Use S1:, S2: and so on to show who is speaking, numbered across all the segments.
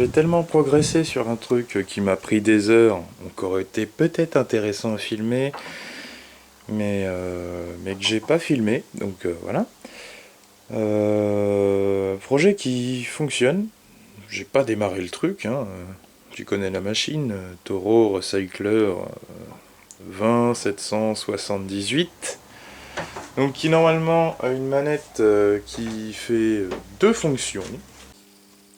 S1: j'ai tellement progressé sur un truc qui m'a pris des heures, qui aurait été peut-être intéressant à filmer, mais que j'ai pas filmé, donc voilà. Projet qui fonctionne, j'ai pas démarré le truc, hein. Tu connais la machine, Toro Recycler 20778. Donc qui normalement a une manette qui fait deux fonctions.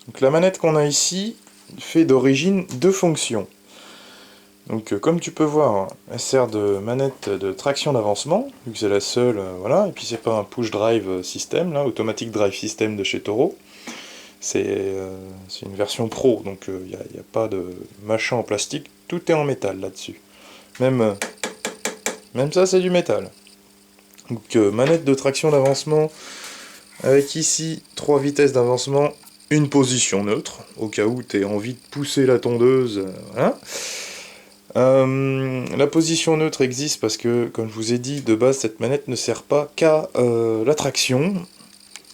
S1: Donc la manette qu'on a ici fait d'origine deux fonctions. Donc comme tu peux voir, hein, elle sert de manette de traction d'avancement, vu que c'est la seule, voilà, et puis c'est pas un push drive system, là, automatic drive system de chez Toro. C'est une version pro, donc il n'y a pas de machin en plastique, tout est en métal là-dessus. Même ça c'est du métal. Donc manette de traction d'avancement, avec ici 3 vitesses d'avancement, une position neutre, au cas où tu aies envie de pousser la tondeuse, voilà. La position neutre existe parce que, comme je vous ai dit, de base, cette manette ne sert pas qu'à la traction.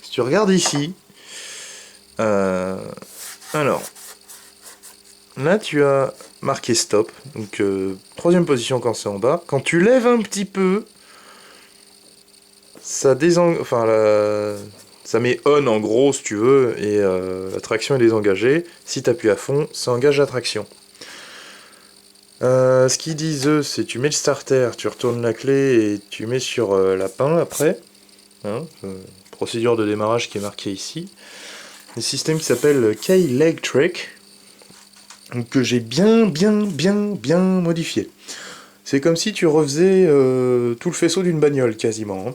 S1: Si tu regardes ici, alors, là tu as marqué stop, donc troisième position quand c'est en bas. Quand tu lèves un petit peu, ça ça met on en gros si tu veux, et la traction est désengagée. Si tu appuies à fond, ça engage la traction. Ce qu'ils disent eux, c'est tu mets le starter, tu retournes la clé et tu mets sur la pin après. Hein, procédure de démarrage qui est marquée ici. Un système qui s'appelle K-Leg Track, que j'ai bien modifié. C'est comme si tu refaisais tout le faisceau d'une bagnole quasiment. Hein.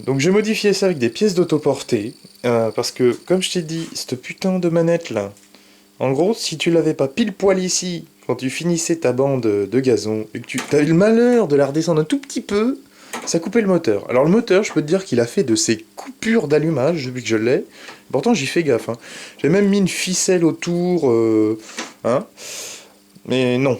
S1: Donc j'ai modifié ça avec des pièces d'autoportée, parce que comme je t'ai dit, cette putain de manette là, en gros, si tu l'avais pas pile poil ici, quand tu finissais ta bande de gazon, et que tu avais le malheur de la redescendre un tout petit peu, ça coupait le moteur. Alors le moteur, je peux te dire qu'il a fait de ces coupures d'allumage depuis que je l'ai. Pourtant j'y fais gaffe. Hein. J'ai même mis une ficelle autour. Hein. Mais non.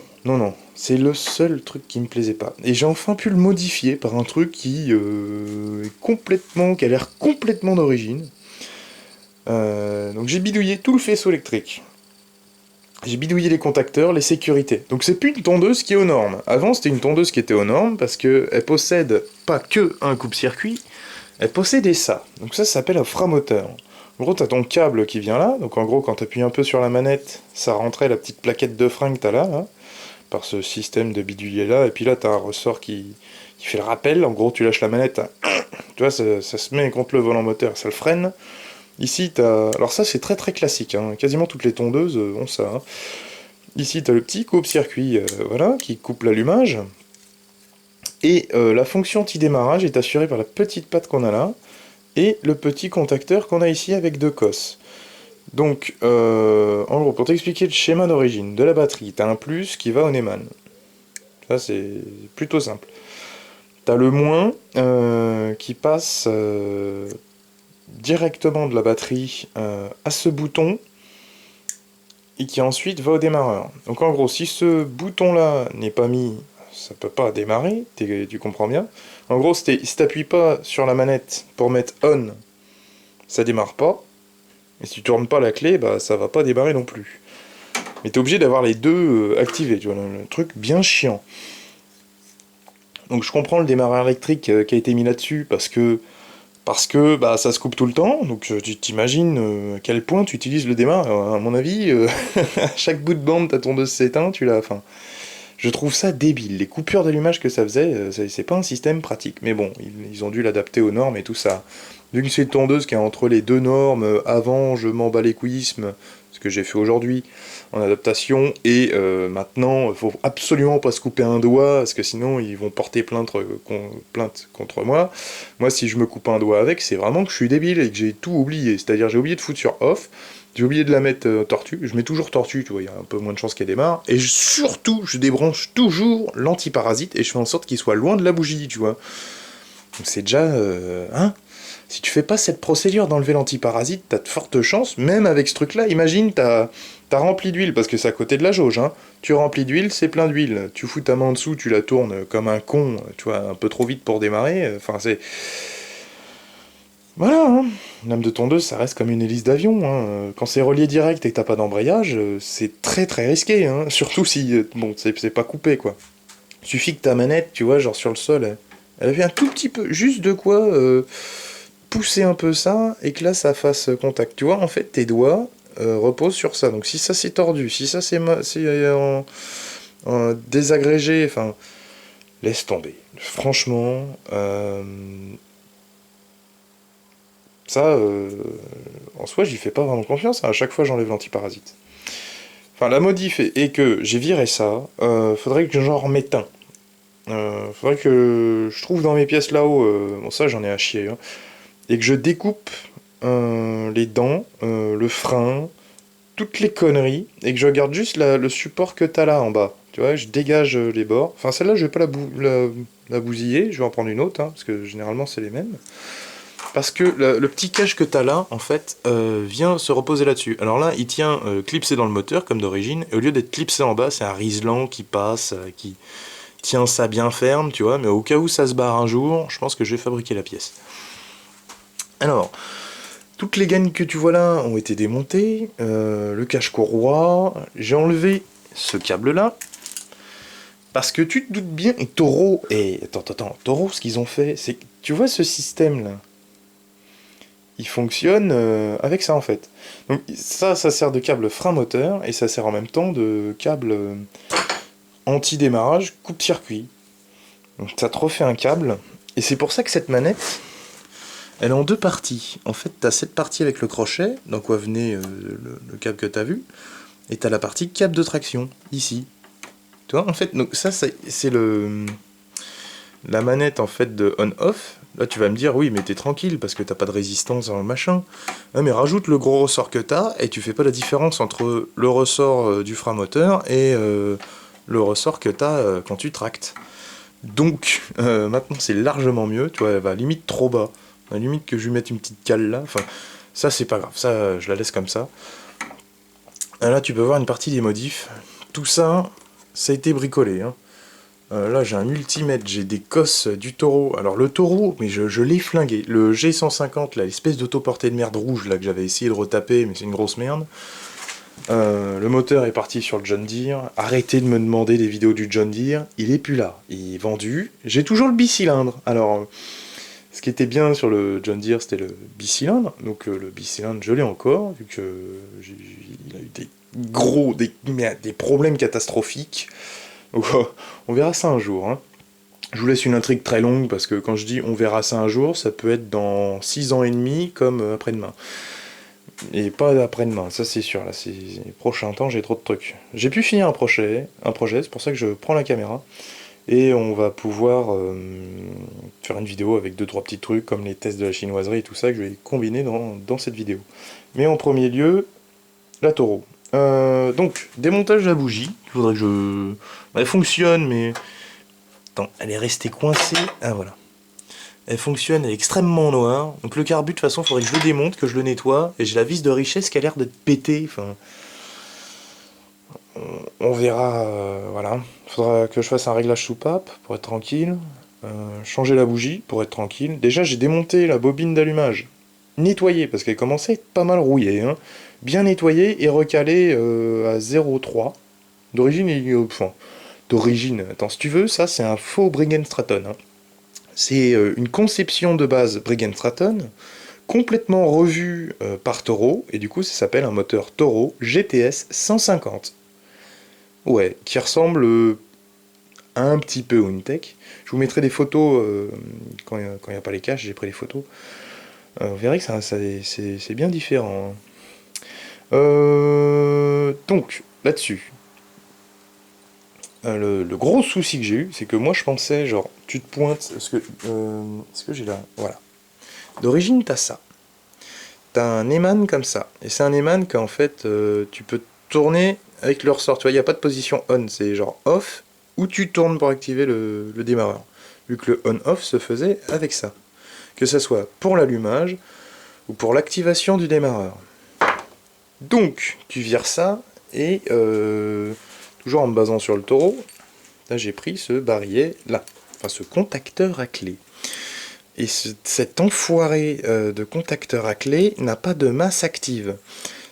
S1: C'est le seul truc qui me plaisait pas. Et j'ai enfin pu le modifier par un truc qui qui a l'air complètement d'origine. Donc j'ai bidouillé tout le faisceau électrique. J'ai bidouillé les contacteurs, les sécurités. Donc c'est plus une tondeuse qui est aux normes. Avant c'était une tondeuse qui était aux normes parce qu'elle possède pas que un coupe-circuit, elle possédait ça. Donc ça s'appelle un frein-moteur. En gros t'as ton câble qui vient là, donc en gros quand t'appuies un peu sur la manette, ça rentrait la petite plaquette de frein que t'as là, par ce système de bidouiller là, et puis là t'as un ressort qui fait le rappel, en gros tu lâches la manette, tu vois ça se met contre le volant moteur, ça le freine. Ici, t'as... Alors ça, c'est très classique, hein. Quasiment toutes les tondeuses ont ça. Hein. Ici, t'as le petit coupe-circuit voilà, qui coupe l'allumage. Et la fonction anti-démarrage est assurée par la petite patte qu'on a là, et le petit contacteur qu'on a ici avec deux cosses. Donc, en gros, pour t'expliquer le schéma d'origine de la batterie, t'as un plus qui va au Neumann. Ça, c'est plutôt simple. T'as le moins qui passe... directement de la batterie à ce bouton et qui ensuite va au démarreur. Donc en gros, si ce bouton-là n'est pas mis, ça peut pas démarrer, tu comprends bien. En gros, si t'appuies pas sur la manette pour mettre on, ça démarre pas. Et si tu tournes pas la clé, bah ça va pas démarrer non plus. Mais t'es obligé d'avoir les deux activés, tu vois, le truc bien chiant. Donc je comprends le démarreur électrique qui a été mis là-dessus parce que bah, ça se coupe tout le temps, donc tu t'imagines à quel point tu utilises le démarreur. À mon avis, à chaque bout de bande, ta tondeuse s'éteint, tu l'as... Enfin, je trouve ça débile. Les coupures d'allumage que ça faisait, c'est pas un système pratique. Mais bon, ils ont dû l'adapter aux normes et tout ça. Vu que c'est une tondeuse qui est entre les deux normes, avant je m'en bats les couillismes, ce que j'ai fait aujourd'hui en adaptation, et maintenant il faut absolument pas se couper un doigt, parce que sinon ils vont porter plainte contre moi. Moi si je me coupe un doigt avec, c'est vraiment que je suis débile et que j'ai tout oublié, c'est-à-dire j'ai oublié de foutre sur off, j'ai oublié de la mettre tortue, je mets toujours tortue, tu vois, il y a un peu moins de chances qu'elle démarre, et surtout je débranche toujours l'antiparasite et je fais en sorte qu'il soit loin de la bougie, tu vois. Donc c'est déjà... hein. Si tu fais pas cette procédure d'enlever l'antiparasite, t'as de fortes chances, même avec ce truc-là, imagine, t'as rempli d'huile, parce que c'est à côté de la jauge, hein. Tu remplis d'huile, c'est plein d'huile. Tu fous ta main en dessous, tu la tournes comme un con, tu vois, un peu trop vite pour démarrer, enfin c'est... Voilà, hein. Lame de tondeuse, ça reste comme une hélice d'avion, hein. Quand c'est relié direct et que t'as pas d'embrayage, c'est très très risqué, hein. Surtout si, bon, c'est pas coupé, quoi. Suffit que ta manette, tu vois, genre sur le sol, elle fait un tout petit peu, juste de quoi pousser un peu ça, et que là, ça fasse contact. Tu vois, en fait, tes doigts reposent sur ça. Donc si ça c'est tordu, si ça c'est en désagrégé, enfin, laisse tomber. Franchement, ça, en soi, j'y fais pas vraiment confiance. À chaque fois, j'enlève l'antiparasite. Enfin, la modif est que j'ai viré ça. Faudrait que j'en remette un. Faudrait que je trouve dans mes pièces là-haut. Bon, ça, j'en ai à chier. Hein, et que je découpe les dents, le frein, toutes les conneries. Et que je garde juste le support que t'as là en bas. Tu vois, je dégage les bords. Enfin, celle-là, je vais pas la bousiller. Je vais en prendre une autre. Hein, parce que généralement, c'est les mêmes. Parce que le petit cache que t'as là, en fait, vient se reposer là-dessus. Alors là, il tient clipsé dans le moteur, comme d'origine, et au lieu d'être clipsé en bas, c'est un riselant qui passe, qui tient ça bien ferme, tu vois, mais au cas où ça se barre un jour, je pense que je vais fabriquer la pièce. Alors, toutes les gaines que tu vois là ont été démontées, le cache-courroie, j'ai enlevé ce câble-là, parce que tu te doutes bien, et Toro, et attends, Toro, ce qu'ils ont fait, c'est que, tu vois ce système-là, il fonctionne avec ça en fait. Donc ça sert de câble frein moteur et ça sert en même temps de câble anti-démarrage coupe-circuit. Donc ça te refait un câble et c'est pour ça que cette manette, elle est en deux parties. En fait, tu as cette partie avec le crochet, dans quoi venait le câble que tu as vu, et tu as la partie câble de traction, ici. Tu vois, en fait, donc ça c'est la manette en fait de on-off. Là tu vas me dire oui mais t'es tranquille parce que t'as pas de résistance dans le machin. Ouais, mais rajoute le gros ressort que t'as et tu fais pas la différence entre le ressort du frein moteur et le ressort que t'as quand tu tractes. Donc maintenant c'est largement mieux, tu vois, elle va limite trop bas. À la limite que je lui mette une petite cale là, enfin ça c'est pas grave, ça je la laisse comme ça. Là tu peux voir une partie des modifs. Tout ça, ça a été bricolé, hein. Là j'ai un multimètre, j'ai des cosses du Toro. Alors le Toro, mais je l'ai flingué. Le G150, là, l'espèce d'autoportée de merde rouge là que j'avais essayé de retaper, mais c'est une grosse merde. Le moteur est parti sur le John Deere. Arrêtez de me demander des vidéos du John Deere, il est plus là. Il est vendu. J'ai toujours le bicylindre. Alors, ce qui était bien sur le John Deere, c'était le bicylindre. Donc le bicylindre, je l'ai encore, vu que il a eu des problèmes catastrophiques. Donc, on verra ça un jour. Hein. Je vous laisse une intrigue très longue parce que quand je dis on verra ça un jour, ça peut être dans 6 ans et demi comme après-demain. Et pas après-demain, ça c'est sûr. Là, ces prochains temps, j'ai trop de trucs. J'ai pu finir un projet, c'est pour ça que je prends la caméra. Et on va pouvoir faire une vidéo avec 2-3 petits trucs comme les tests de la chinoiserie et tout ça que je vais combiner dans cette vidéo. Mais en premier lieu, la Toro. Donc, démontage de la bougie. Il faudrait que je... Elle fonctionne, mais... Attends, elle est restée coincée. Ah, voilà. Elle fonctionne, elle est extrêmement noire. Donc le carbu, de toute façon, il faudrait que je le démonte, que je le nettoie. Et j'ai la vis de richesse qui a l'air d'être pétée. Enfin... On verra, voilà. Il faudra que je fasse un réglage soupape pour être tranquille. Changer la bougie pour être tranquille. Déjà, j'ai démonté la bobine d'allumage. Nettoyée, parce qu'elle commençait à être pas mal rouillée. Hein. Bien nettoyée et recalée à 0,3. D'origine, enfin, d'origine, attends, si tu veux, ça c'est un faux Briggs & Stratton. Hein. C'est une conception de base Briggs & Stratton, complètement revue par Toro, et du coup ça s'appelle un moteur Toro GTS 150. Ouais, qui ressemble un petit peu au Untech. Je vous mettrai des photos quand il n'y a pas les caches, j'ai pris les photos. Vous verrez que c'est bien différent. Hein. Donc, là-dessus, le gros souci que j'ai eu, c'est que moi je pensais, genre, tu te pointes, est-ce que j'ai là, voilà. D'origine, t'as ça. T'as un Eman comme ça. Et c'est un Eman qu'en fait, tu peux tourner avec le ressort. Tu vois, il n'y a pas de position on, c'est genre off, ou tu tournes pour activer le démarreur. Vu que le on-off se faisait avec ça. Que ça soit pour l'allumage, ou pour l'activation du démarreur. Donc, tu vires ça, et toujours en me basant sur le Toro, là j'ai pris ce barillet là, enfin ce contacteur à clé. Et cet enfoiré de contacteur à clé n'a pas de masse active.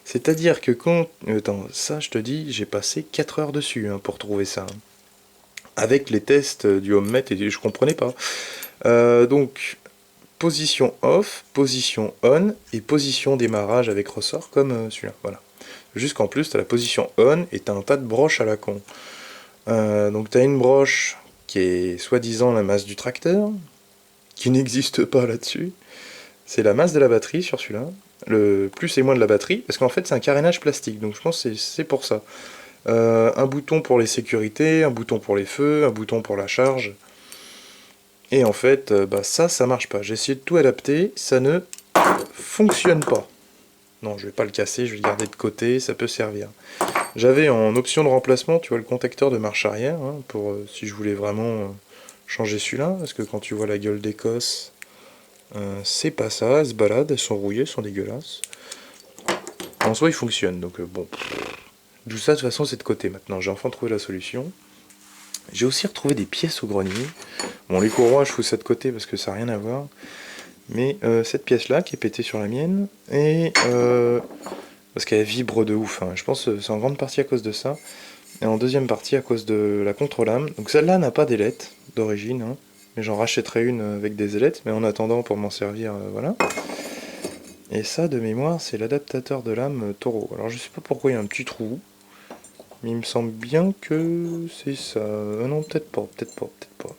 S1: C'est-à-dire que quand... Attends, ça je te dis, j'ai passé 4 heures dessus hein, pour trouver ça. Avec les tests du HomeMet, et je comprenais pas. Donc, position off, position on, et position démarrage avec ressort comme celui-là. Voilà. Jusqu'en plus, tu as la position on, et tu as un tas de broches à la con. Donc tu as une broche qui est soi-disant la masse du tracteur, qui n'existe pas là-dessus. C'est la masse de la batterie sur celui-là. Le plus et moins de la batterie, parce qu'en fait c'est un carénage plastique, donc je pense que c'est pour ça. Un bouton pour les sécurités, un bouton pour les feux, un bouton pour la charge. Et en fait, bah ça marche pas. J'ai essayé de tout adapter, ça ne fonctionne pas. Non, je vais pas le casser, je vais le garder de côté, ça peut servir. J'avais en option de remplacement, tu vois, le contacteur de marche arrière, hein, pour si je voulais vraiment changer celui-là, parce que quand tu vois la gueule d'Écosse, c'est pas ça, elles se baladent, elles sont rouillées, elles sont dégueulasses. En soi, il fonctionne, donc bon. Tout ça, de toute façon, c'est de côté maintenant. J'ai enfin trouvé la solution. J'ai aussi retrouvé des pièces au grenier. Bon, les courroies, je fous ça de côté parce que ça n'a rien à voir. Mais cette pièce-là, qui est pétée sur la mienne, et parce qu'elle vibre de ouf. Hein. Je pense que c'est en grande partie à cause de ça. Et en deuxième partie à cause de la contre-lame. Donc celle-là n'a pas d'ailettes d'origine. Hein. Mais j'en rachèterai une avec des ailettes. Mais en attendant, pour m'en servir, voilà. Et ça, de mémoire, c'est l'adaptateur de lame Toro. Alors je sais pas pourquoi il y a un petit trou. Mais il me semble bien que c'est ça. Non, peut-être pas, peut-être pas, peut-être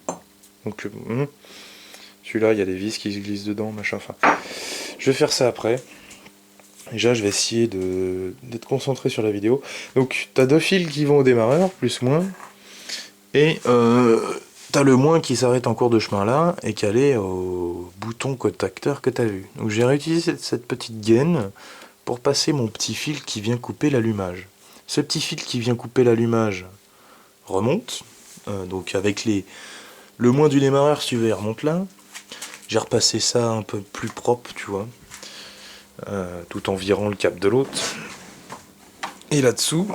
S1: pas. Donc celui-là, il y a des vis qui se glissent dedans, machin. Enfin, je vais faire ça après. Déjà, je vais essayer d'être concentré sur la vidéo. Donc, t'as 2 fils qui vont au démarreur, plus moins. Et t'as le moins qui s'arrête en cours de chemin là, et qui allait au bouton contacteur que t'as vu. Donc, j'ai réutilisé cette petite gaine pour passer mon petit fil qui vient couper l'allumage. Ce petit fil qui vient couper l'allumage remonte. Donc, avec le moins du démarreur, si tu veux, il remonte là. J'ai repassé ça un peu plus propre, tu vois. Tout en virant le cap de l'autre. Et là-dessous,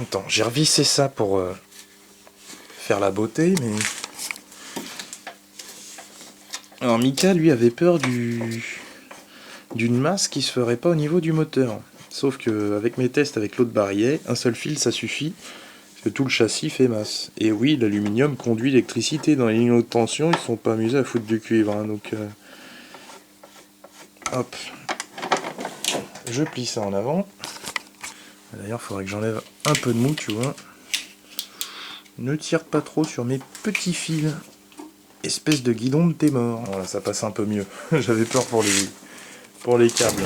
S1: attends, j'ai revissé ça pour faire la beauté, mais... Alors Mika, lui, avait peur d'une masse qui se ferait pas au niveau du moteur. Sauf que avec mes tests avec l'autre barillet, un seul fil, ça suffit, parce que tout le châssis fait masse. Et oui, l'aluminium conduit l'électricité. Dans les lignes haute tension, ils se sont pas amusés à foutre du cuivre, hein, donc... Hop. Je plie ça en avant. D'ailleurs, il faudrait que j'enlève un peu de mou, tu vois. Ne tire pas trop sur mes petits fils. Espèce de guidon de tes morts. Voilà, ça passe un peu mieux. J'avais peur pour les câbles.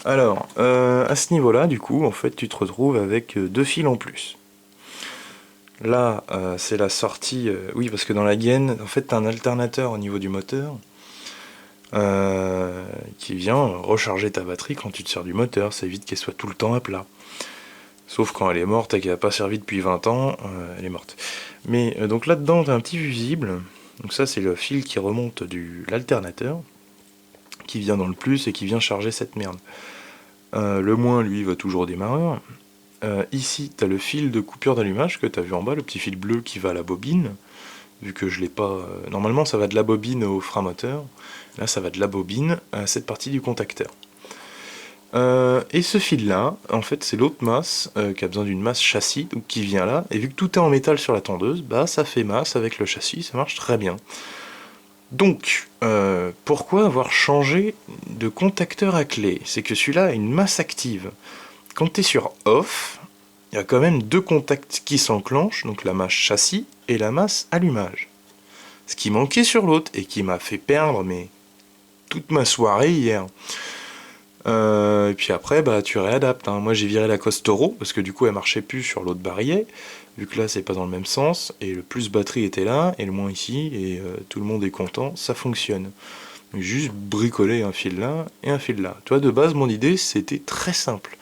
S1: Alors, à ce niveau-là, du coup, en fait, tu te retrouves avec 2 fils en plus. Là, c'est la sortie... oui, parce que dans la gaine, en fait, tu as un alternateur au niveau du moteur qui vient recharger ta batterie quand tu te sers du moteur. Ça évite qu'elle soit tout le temps à plat. Sauf quand elle est morte et qu'elle n'a pas servi depuis 20 ans, elle est morte. Mais donc là-dedans, tu as un petit fusible. Donc ça, c'est le fil qui remonte de l'alternateur, qui vient dans le plus et qui vient charger cette merde. Le moins, lui, va toujours au démarreur. Ici, tu as le fil de coupure d'allumage que tu as vu en bas, le petit fil bleu qui va à la bobine. Vu que je l'ai pas... Normalement, ça va de la bobine au frein moteur. Là, ça va de la bobine à cette partie du contacteur. Et ce fil-là, en fait, c'est l'autre masse qui a besoin d'une masse châssis, donc qui vient là. Et vu que tout est en métal sur la tondeuse, bah ça fait masse avec le châssis, ça marche très bien. Donc, pourquoi avoir changé de contacteur à clé? C'est que celui-là a une masse active. Quand tu es sur off, il y a quand même 2 contacts qui s'enclenchent, donc la masse châssis et la masse allumage. Ce qui manquait sur l'autre et qui m'a fait perdre toute ma soirée hier. Et puis après, bah, tu réadaptes. Hein. Moi, j'ai viré la cosse Toro, parce que du coup, elle marchait plus sur l'autre barillet, vu que là, c'est pas dans le même sens, et le plus batterie était là, et le moins ici, et tout le monde est content, ça fonctionne. Donc, juste bricoler un fil là, et un fil là. Tu vois, de base, mon idée, c'était très simple.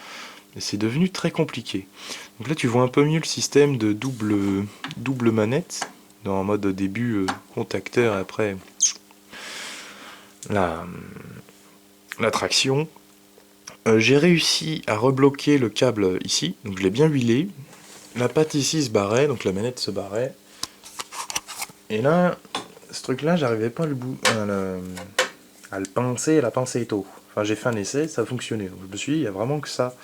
S1: Mais c'est devenu très compliqué. Donc là, tu vois un peu mieux le système de double manette, dans un mode au début contacteur, et après la traction. J'ai réussi à rebloquer le câble ici, donc je l'ai bien huilé. La patte ici se barrait, donc la manette se barrait. Et là, ce truc-là, j'arrivais pas à le pincer, la pincer tôt. Enfin, j'ai fait un essai, ça a fonctionné. Donc, je me suis dit, il y a vraiment que ça.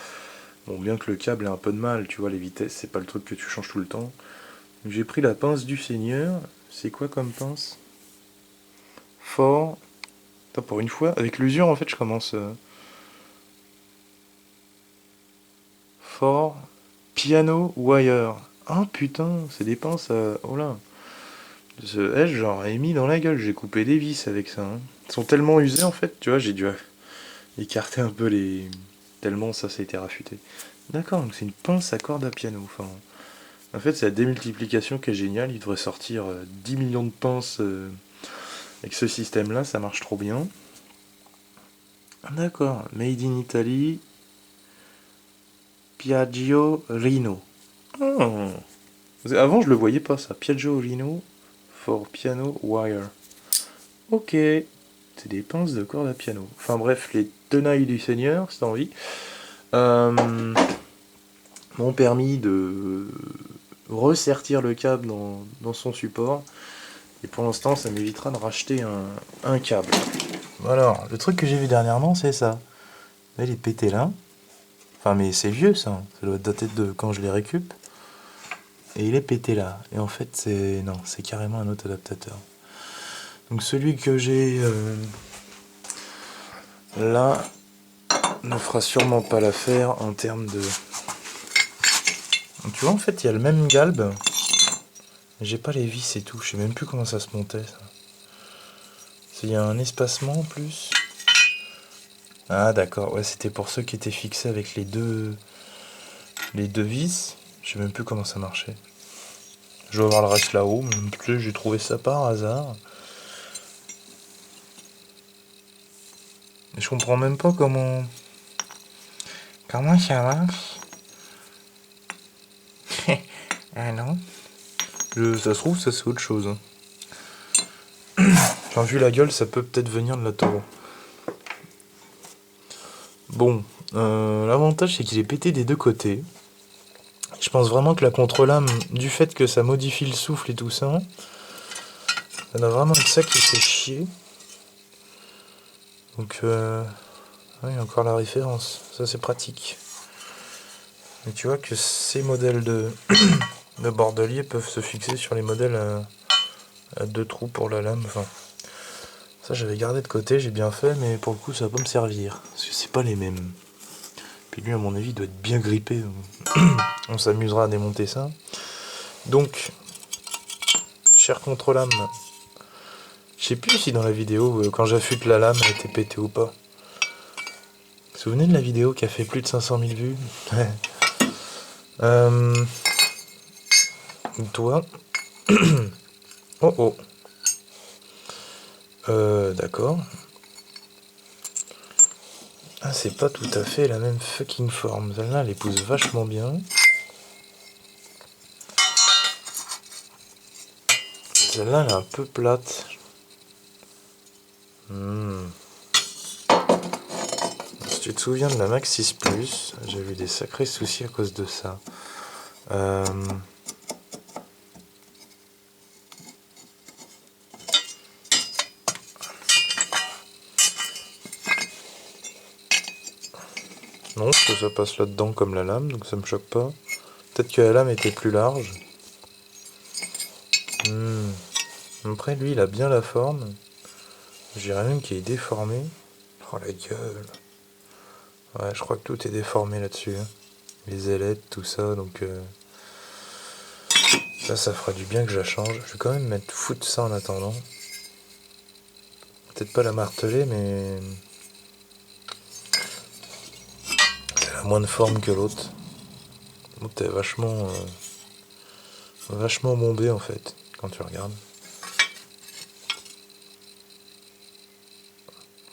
S1: Bon, bien que le câble ait un peu de mal, tu vois, les vitesses, c'est pas le truc que tu changes tout le temps. Donc, j'ai pris la pince du Seigneur. C'est quoi comme pince? Fort. Attends, pour une fois, avec l'usure, en fait, je commence. Fort. Piano wire. Ah putain, c'est des pinces à... Oh là. Ce H, j'en ai mis dans la gueule. J'ai coupé des vis avec ça. Hein. Ils sont tellement usés, en fait, tu vois, j'ai dû écarter un peu les... Tellement ça a été rafuté. D'accord, donc c'est une pince à corde à piano. Enfin, en fait, c'est la démultiplication qui est géniale. Il devrait sortir 10 millions de pinces avec ce système-là. Ça marche trop bien. D'accord, Made in Italy. Piaggio Rino. Oh. Avant, je le voyais pas ça. Piaggio Rino for piano wire. Ok. C'est des pinces de corde à piano. Enfin bref, les tenailles du Seigneur, si t'as envie. M'ont permis de ressertir le câble dans son support. Et pour l'instant, ça m'évitera de racheter un câble. Alors, le truc que j'ai vu dernièrement, c'est ça. Là, il est pété là. Enfin, mais c'est vieux ça. Ça doit dater de quand je les récup. Et il est pété là. Et en fait, c'est... Non, c'est carrément un autre adaptateur. Donc celui que j'ai là ne fera sûrement pas l'affaire en termes de... Donc, tu vois, en fait, il y a le même galbe. J'ai pas les vis et tout. Je sais même plus comment ça se montait, ça. Il y a un espacement en plus. Ah d'accord, ouais, c'était pour ceux qui étaient fixés avec les deux vis. Je sais même plus comment ça marchait. Je vais voir le reste là-haut, mais j'ai trouvé ça par hasard. Et je comprends même pas comment ça marche. Ah non. Ça se trouve, ça c'est autre chose. Enfin, vu la gueule, ça peut peut-être venir de la Toro. Bon, l'avantage c'est qu'il est pété des deux côtés. Je pense vraiment que la contre-lame, du fait que ça modifie le souffle et tout ça, ça doit vraiment être ça qui fait chier. Donc, oui, encore la référence. Ça c'est pratique. Mais tu vois que ces modèles de bordelier peuvent se fixer sur les modèles à deux trous pour la lame. Enfin, ça j'avais gardé de côté, j'ai bien fait, mais pour le coup ça va pas me servir. Parce que c'est pas les mêmes. Puis lui à mon avis doit être bien grippé. On s'amusera à démonter ça. Donc, cher contre-lame, je sais plus si dans la vidéo, quand j'affûte la lame, elle était pétée ou pas. Vous vous souvenez de la vidéo qui a fait plus de 500 000 vues? Toi. Oh oh. D'accord. Ah, c'est pas tout à fait la même fucking forme. Celle-là, elle épouse vachement bien. Celle-là, elle est un peu plate. Si tu te souviens de la Max 6 Plus, j'ai eu des sacrés soucis à cause de ça. Non, parce que ça passe là-dedans comme la lame, donc ça me choque pas. Peut-être que la lame était plus large. Après, lui, il a bien la forme. Je dirais même qu'il est déformé. Oh la gueule. Ouais, je crois que tout est déformé là-dessus. Hein. Les ailettes, tout ça, donc... Ça fera du bien que je la change. Je vais quand même foutre ça en attendant. Peut-être pas la marteler, mais... Elle a moins de forme que l'autre. L'autre est vachement bombée en fait, quand tu regardes.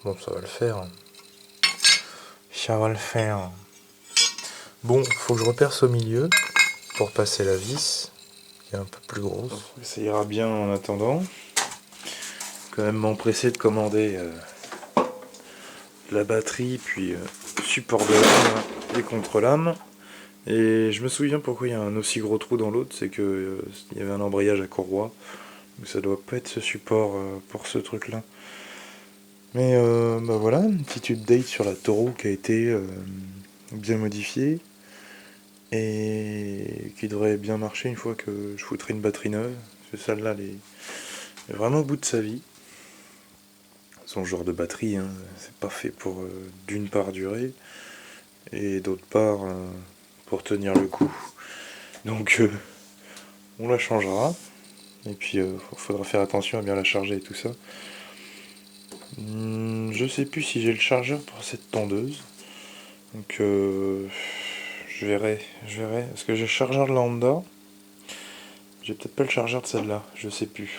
S1: Bon, ça va le faire. Ça va le faire. Bon, faut que je reperce au milieu pour passer la vis, qui est un peu plus grosse. Ça ira bien en attendant. Quand même m'empresser de commander la batterie, puis support de lame et contre-lame. Et je me souviens pourquoi il y a un aussi gros trou dans l'autre, c'est que il y avait un embrayage à courroie. Ça doit pas être ce support pour ce truc là. Mais bah voilà, une petite update sur la Toro qui a été bien modifiée et qui devrait bien marcher une fois que je foutrai une batterie neuve. Parce que celle-là, elle est vraiment au bout de sa vie. Son genre de batterie, hein, c'est pas fait pour d'une part durer et d'autre part pour tenir le coup. Donc on la changera. Et puis faudra faire attention à bien la charger et tout ça. Je sais plus si j'ai le chargeur pour cette tondeuse. Donc je verrai. Est-ce que j'ai le chargeur de la Honda? J'ai peut-être pas le chargeur de celle-là, je sais plus.